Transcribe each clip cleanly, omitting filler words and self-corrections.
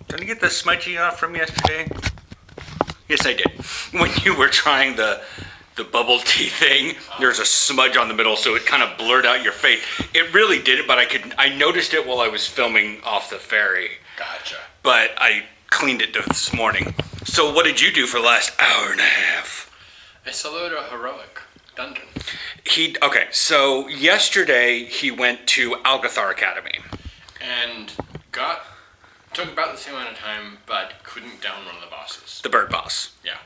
Did I get the smudgy off from yesterday? Yes, I did. When you were trying the bubble tea thing, there's a smudge on the middle, so it kind of blurred out your face. It really didn't, but I noticed it while I was filming off the ferry. Gotcha. But I cleaned it this morning. So what did you do for the last hour and a half? I soloed a heroic dungeon. Okay, so yesterday he went to Algathar Academy. And took about the same amount of time, but couldn't down one of the bosses. The bird boss. Yeah.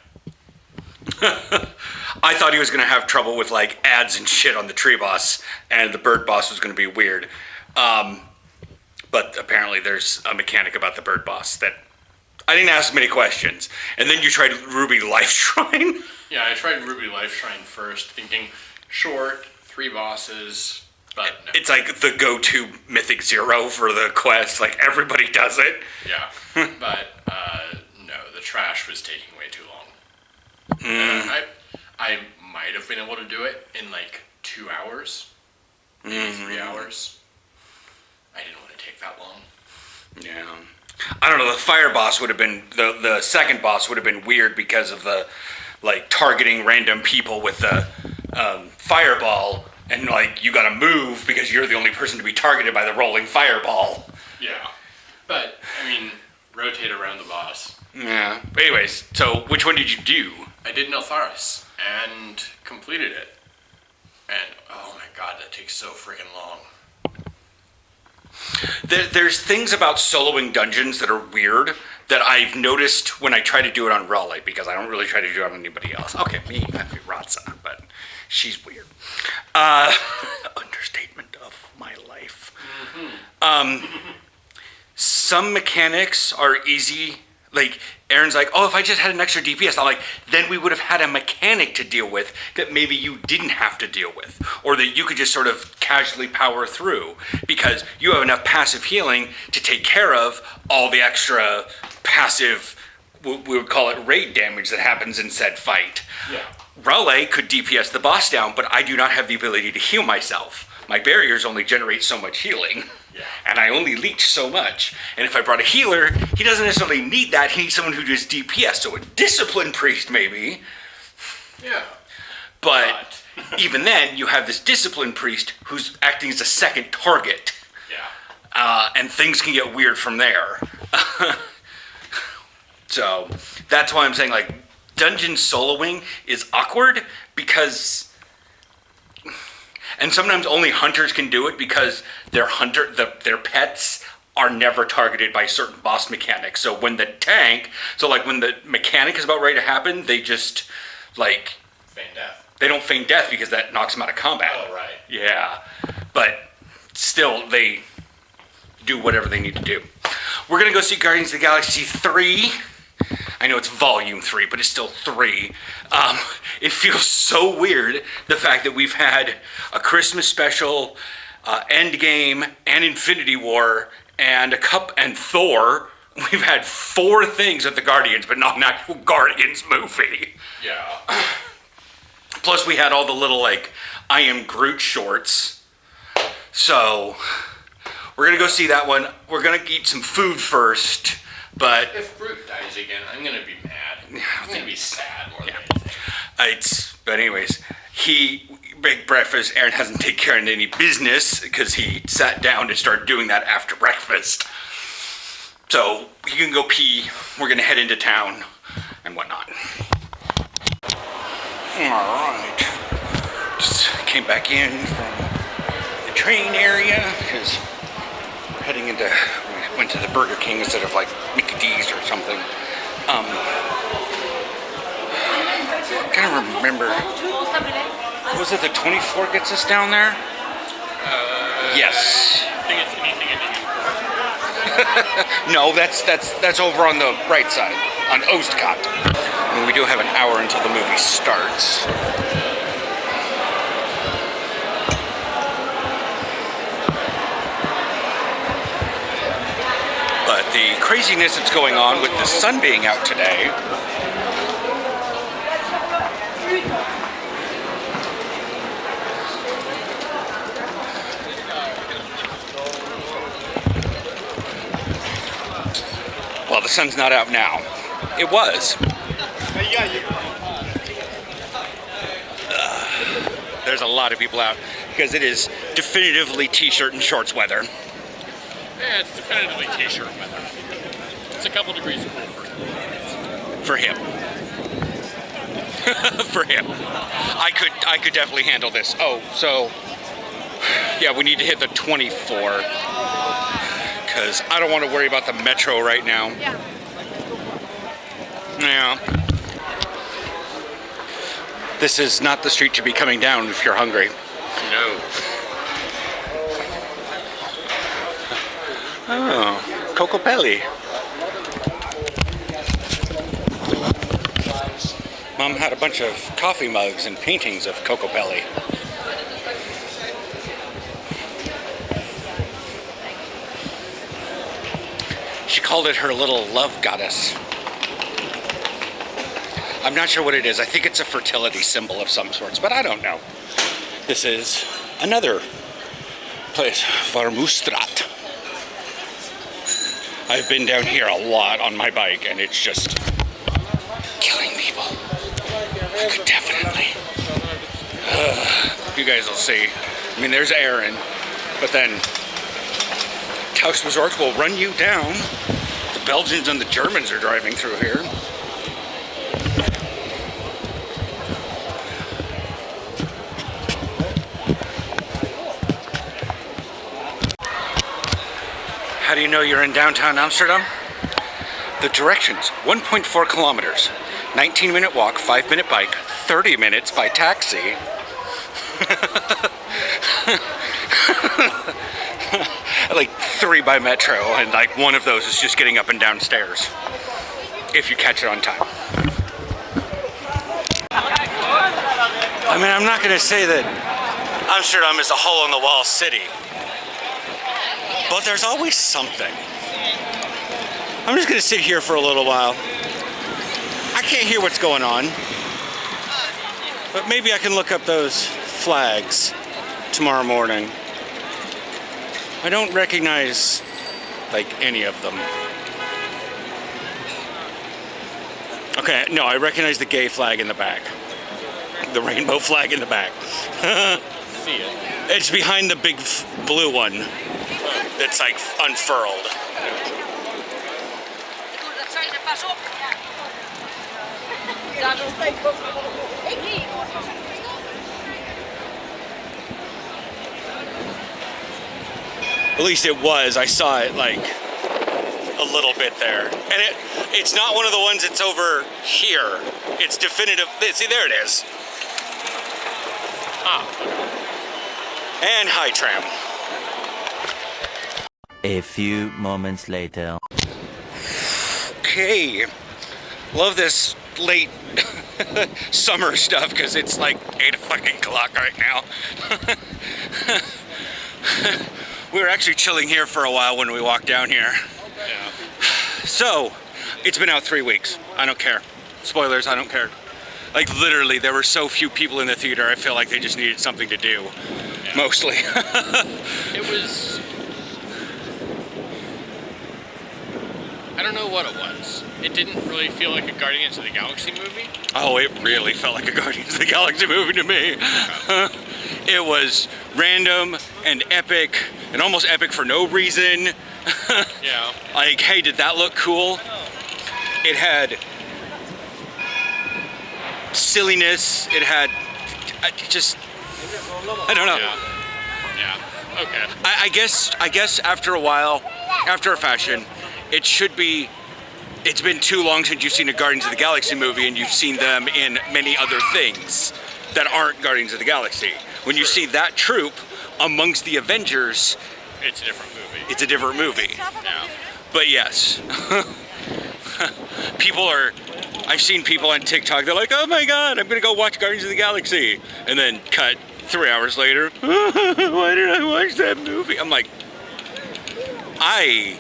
I thought he was going to have trouble with like ads and shit on the tree boss, and the bird boss was going to be weird. But apparently there's a mechanic about the bird boss that I didn't ask many questions. And then you tried Ruby Life Shrine? Yeah, I tried Ruby Life Shrine first, thinking short, 3 bosses, but no. It's like the go-to Mythic Zero for the quest. Like everybody does it. Yeah, but no, the trash was taking way too long. I might have been able to do it in like 2 hours, maybe 3 hours. I didn't want to take that long. Yeah. I don't know, the fire boss would have been, the second boss would have been weird because of the, like, targeting random people with the fireball, and, like, you gotta move because you're the only person to be targeted by the rolling fireball. Yeah. But, I mean, rotate around the boss. Yeah. But anyways, so which one did you do? I did Neltharis and completed it. And, oh my god, that takes so freaking long. There's things about soloing dungeons that are weird that I've noticed when I try to do it on Raleigh, because I don't really try to do it on anybody else. Okay, maybe Ratsa, but she's weird. Understatement of my life. Some mechanics are easy. Like, Aaron's like, oh, if I just had an extra DPS, I'm like, then we would have had a mechanic to deal with that maybe you didn't have to deal with, or that you could just sort of casually power through, because you have enough passive healing to take care of all the extra passive, we would call it raid damage that happens in said fight. Yeah. Raleigh could DPS the boss down, but I do not have the ability to heal myself. My barriers only generate so much healing. Yeah. And I only leech so much. And if I brought a healer, he doesn't necessarily need that. He needs someone who does DPS. So a disciplined priest, maybe. Yeah. But even then, you have this disciplined priest who's acting as a second target. Yeah. And things can get weird from there. So that's why I'm saying, like, dungeon soloing is awkward because... And sometimes only hunters can do it because their pets are never targeted by certain boss mechanics. So when the mechanic is about ready to happen, they just, like... Feign death. They don't feign death because that knocks them out of combat. Oh, right. Yeah. But still, they do whatever they need to do. We're going to go see Guardians of the Galaxy 3. I know it's volume 3, but it's still 3. It feels so weird, the fact that we've had a Christmas special, Endgame, and Infinity War, and Thor. We've had 4 things at the Guardians, but not an actual Guardians movie. Yeah. Plus we had all the little, like, I Am Groot shorts. So, we're going to go see that one. We're going to eat some food first. But if Groot dies again, I'm gonna be mad. I'm gonna be sad more than anything. But anyways, he big breakfast. Aaron hasn't taken care of any business because he sat down to start doing that after breakfast. So he can go pee. We're gonna head into town and whatnot. All right. Just came back in from the train area because we're heading into. Went to the Burger King instead of like Mickey D's or something. I can't remember. Was it the 24 gets us down there? Yes. I think it's anything in No, that's over on the right side, on Ostcott. And we do have an hour until the movie starts. But the craziness that's going on with the sun being out today. Well, the sun's not out now. It was. There's a lot of people out because it is definitively t-shirt and shorts weather. Yeah, it's definitively t-shirt weather. It's a couple degrees cool For him. For him. I could definitely handle this. Oh, so yeah, we need to hit the 24 because I don't want to worry about the metro right now. Yeah. This is not the street to be coming down if you're hungry. No. Oh, Cocopelli. Mom had a bunch of coffee mugs and paintings of Cocopelli. She called it her little love goddess. I'm not sure what it is. I think it's a fertility symbol of some sorts, but I don't know. This is another place, Varmustrat. I've been down here a lot on my bike, and it's just killing people. I could definitely. You guys will see. I mean, there's Aaron, but then Taos Resorts will run you down. The Belgians and the Germans are driving through here. How do you know you're in downtown Amsterdam? The directions, 1.4 kilometers, 19-minute walk, 5-minute bike, 30 minutes by taxi. Like 3 by metro, and like one of those is just getting up and down stairs, if you catch it on time. I mean, I'm not gonna say that Amsterdam is a hole-in-the-wall city, but there's always something. I'm just gonna sit here for a little while. I can't hear what's going on, but maybe I can look up those flags tomorrow morning. I don't recognize, like, any of them. Okay, no, I recognize the gay flag in the back. The rainbow flag in the back. See it. It's behind the big blue one that's, like, unfurled. At least it was. I saw it like a little bit there. And it's not one of the ones that's over here. It's definitive. See, there it is. Ah. And high tram. A few moments later. Okay. Love this late summer stuff because it's like 8 fucking o'clock right now. We were actually chilling here for a while when we walked down here. Yeah. So, it's been out 3 weeks. I don't care. Spoilers, I don't care. Like, literally, there were so few people in the theater, I feel like they just needed something to do. Yeah. Mostly. It was... I don't know what it was. It didn't really feel like a Guardians of the Galaxy movie. Oh, it really felt like a Guardians of the Galaxy movie to me. It was random and epic, and almost epic for no reason. Yeah. Like, hey, did that look cool? It had silliness. It had just, I don't know. Yeah. Yeah. Okay. I guess after a while, after a fashion, it should be. It's been too long since you've seen a Guardians of the Galaxy movie, and you've seen them in many other things that aren't Guardians of the Galaxy. When you see that troop amongst the Avengers, It's a different movie. it's a different movie. Yeah. But yes, I've seen people on TikTok, they're like, oh my god, I'm gonna go watch Guardians of the Galaxy. And then cut 3 hours later, why did I watch that movie? I'm like, I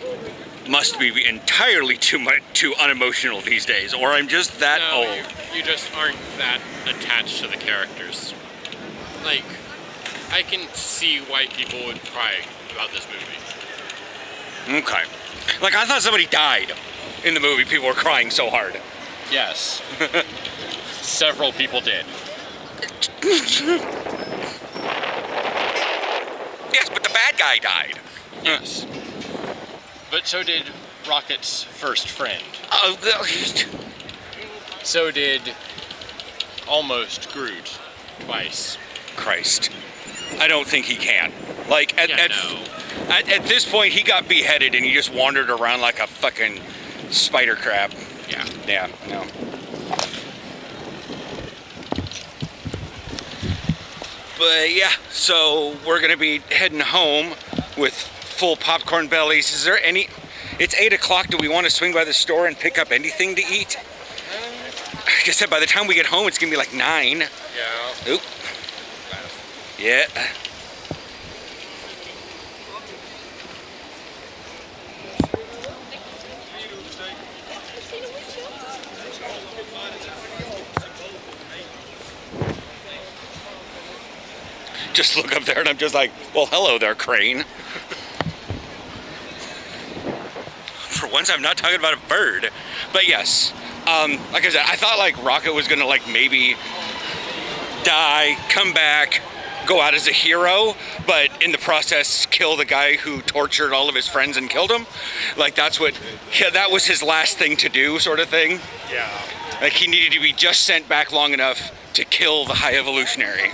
must be entirely too unemotional these days, or I'm just that No, old. you just aren't that attached to the characters. Like, I can see why people would cry about this movie. Okay. Like, I thought somebody died. in the movie. People were crying so hard. Yes. Several people did. Yes, but the bad guy died. Yes. But so did Rocket's first friend. Oh, So did almost Groot twice. Christ. I don't think he can. Like, at this point, he got beheaded and he just wandered around like a fucking spider crab. Yeah. Yeah, no. But yeah, so we're gonna be heading home with full popcorn bellies. Is there any... It's 8 o'clock. Do we want to swing by the store and pick up anything to eat? Like I said, by the time we get home, it's gonna be like 9. Yeah. Oop. Yeah. Just look up there and I'm just like, well, hello there, Crane. For once, I'm not talking about a bird. But yes, like I said, I thought like Rocket was gonna like maybe die, come back, go out as a hero, but in the process kill the guy who tortured all of his friends and killed him. Like that was his last thing to do, sort of thing. Yeah. Like he needed to be just sent back long enough to kill the High Evolutionary.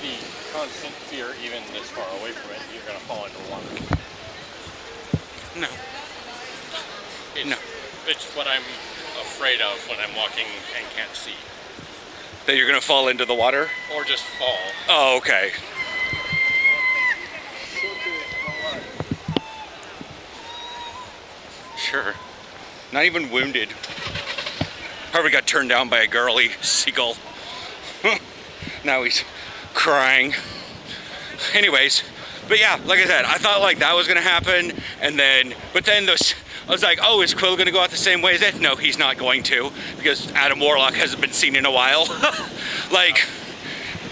The constant fear, even this far away from it, you're gonna fall into the water. No. No. It's what I'm afraid of when I'm walking and can't see. That you're gonna fall into the water? Or just fall. Oh, okay. Sure. Not even wounded. Probably got turned down by a girly seagull. Now he's crying. Anyways, but yeah, like I said, I thought like that was gonna happen, but then I was like, oh, is Quill gonna go out the same way as it? No, he's not going to, because Adam Warlock hasn't been seen in a while. Like,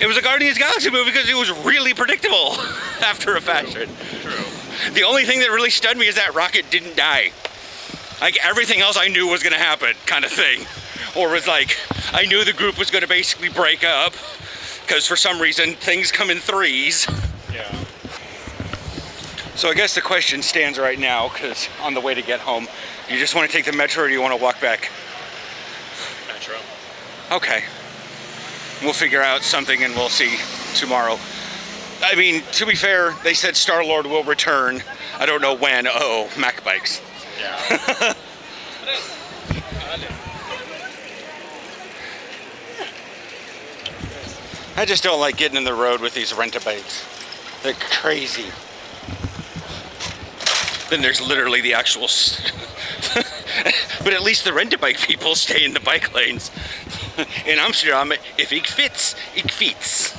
it was a Guardians of the Galaxy movie because it was really predictable after a fashion. True. The only thing that really stunned me is that Rocket didn't die. Like, everything else I knew was gonna happen, kind of thing. Or was like, I knew the group was gonna basically break up, because for some reason, things come in threes. Yeah. So I guess the question stands right now, because on the way to get home, you just want to take the metro or do you want to walk back? Metro. Okay. We'll figure out something and we'll see tomorrow. I mean, to be fair, they said Star-Lord will return. I don't know when. Uh-oh, Mac bikes. Yeah. I just don't like getting in the road with these rent-a-bikes. They're crazy. Then there's literally the actual... But at least the rent-a-bike people stay in the bike lanes. In Amsterdam, if ik fiets, ik fiets.